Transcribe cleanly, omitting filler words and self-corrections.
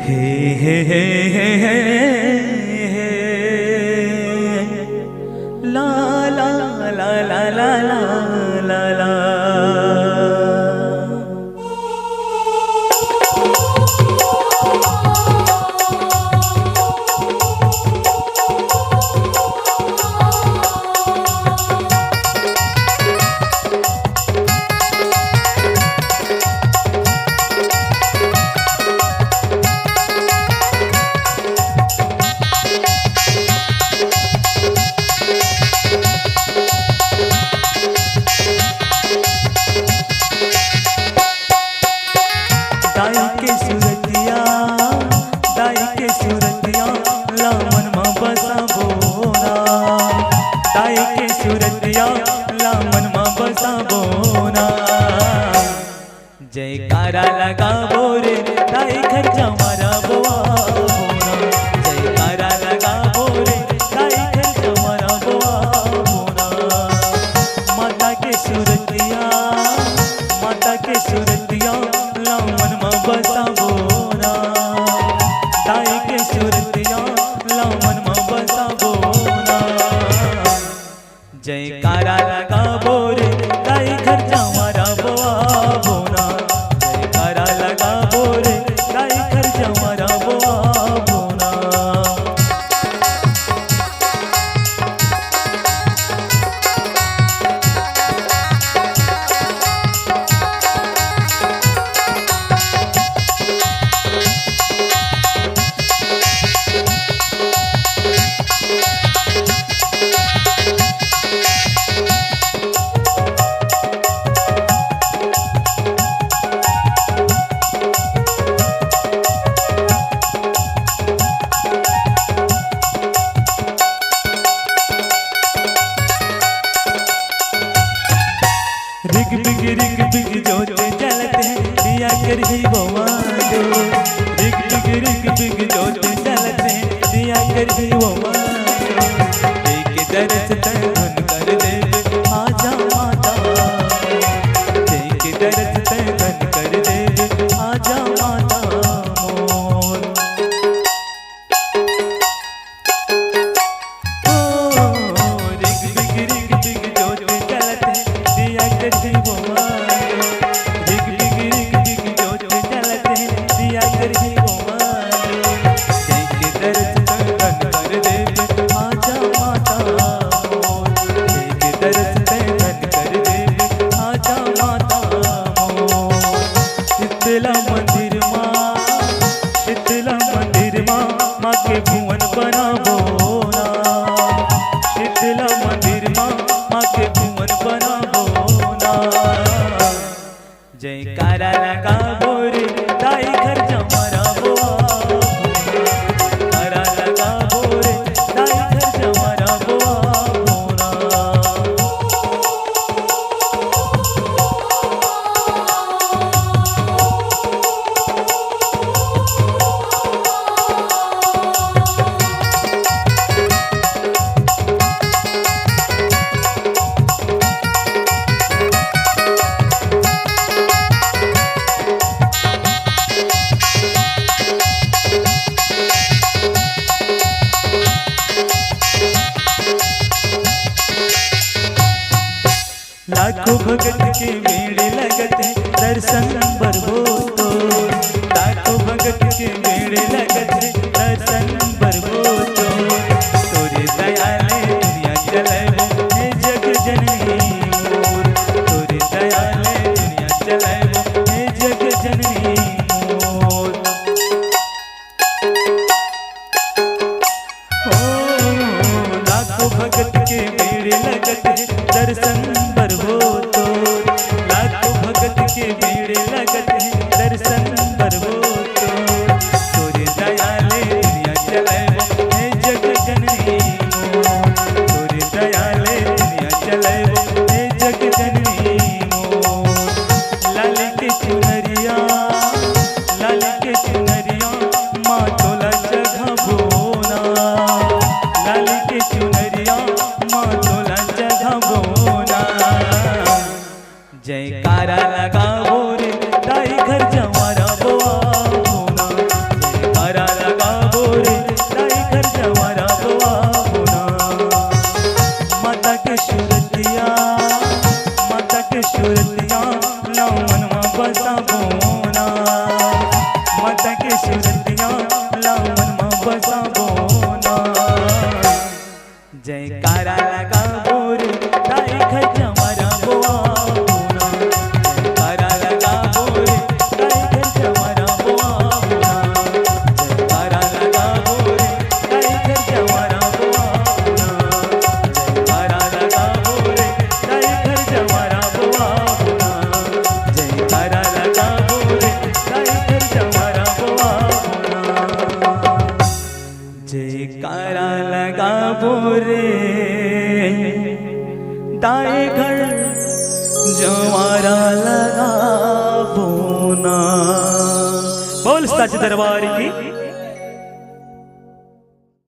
हे हे हे हे हे हे ला ला ला ला ला ला ला। दाई के सूरतिया ला मन में बसा बोना। दाई के सूरतिया ला मन में बसा बोना। जयकारा लगा बोरे दाई घर जमारा बोआ बोना। जयकारा लगा बोरे दाई घर जमारा बोआ बोना। माता के सूरतिया ला मन में बसा बोना। दाई के सूरतिया ला मन में बसा बोना। जयकारा लगा बोरे दाई घर जमारा बोआ बोना। जयकारा लगा बोरे दाई घर जमारा बोआ बोना। रिग बिग जोते जलते हैं दिया कर ही बोवादो। रिग बिग जोते जलते हैं दिया कर ही बोवादो। एक दरस तन कर दे आजा माता। एक दरस तन कर दे आजा माता मोर। रिग बिग जोते जलते दिया कर ही बोवादो। रिग बिग जोते जलते दिया कर ही बोवादो। एक दरस तन कर दे आजा माता मोर। एक दरस तन कर दे आजा माता मोर। शीतला मंदिर माँ के भुवन बनाबो ना। शीतला मंदिर माँ के भुवन बनाबो ना। जयकारा लगा बोरे दाई घर जमारा बोआ बोना। जयकारा लगा बोरे दाई घर जमारा बोआ बोना। लाखों भगत के मेले लगत है दर्शन बर हो तो। लाखों भगत के मेले लगत है दर्शन बर हो तो। तोरे दयाले दुनिया चलाबो हे जग जननी मोर। तोरे दयाले दुनिया चलाबो हे जग जननी मोर। लाखों भगत के मेले लगत है दर्शन बर हो तो। लाखों भगत के मेले लगत है दर्शन बर हो तो। तोरे दयाले दुनिया चलाबो हे जग जननी मोर। तोरे दयाले दुनिया चलाबो हे जग जननी मोर। लाल के चुनरिया माँ तोला जगह बोना। लाल के चुनरिया माँ तोला जगह बोना। जयकारा लगा बोरे दाई घर जमारा बोआ बोना माता के सूरतिया लावन में बसा बोना जयकारा लगा बोरे ताई घर जमारा बोना जयकारा लगा बोरे ताई घर जमारा बोना जयकारा लगा बोरे ताई घर जमारा बोना जयकारा लगा बोरे ताई घर जमारा बोना जयकारा लगा बोरे ताई घर जमारा बोना जयकारा लगा बोरे ताई घर जमारा लगा बोना। बोल सच दरबार की।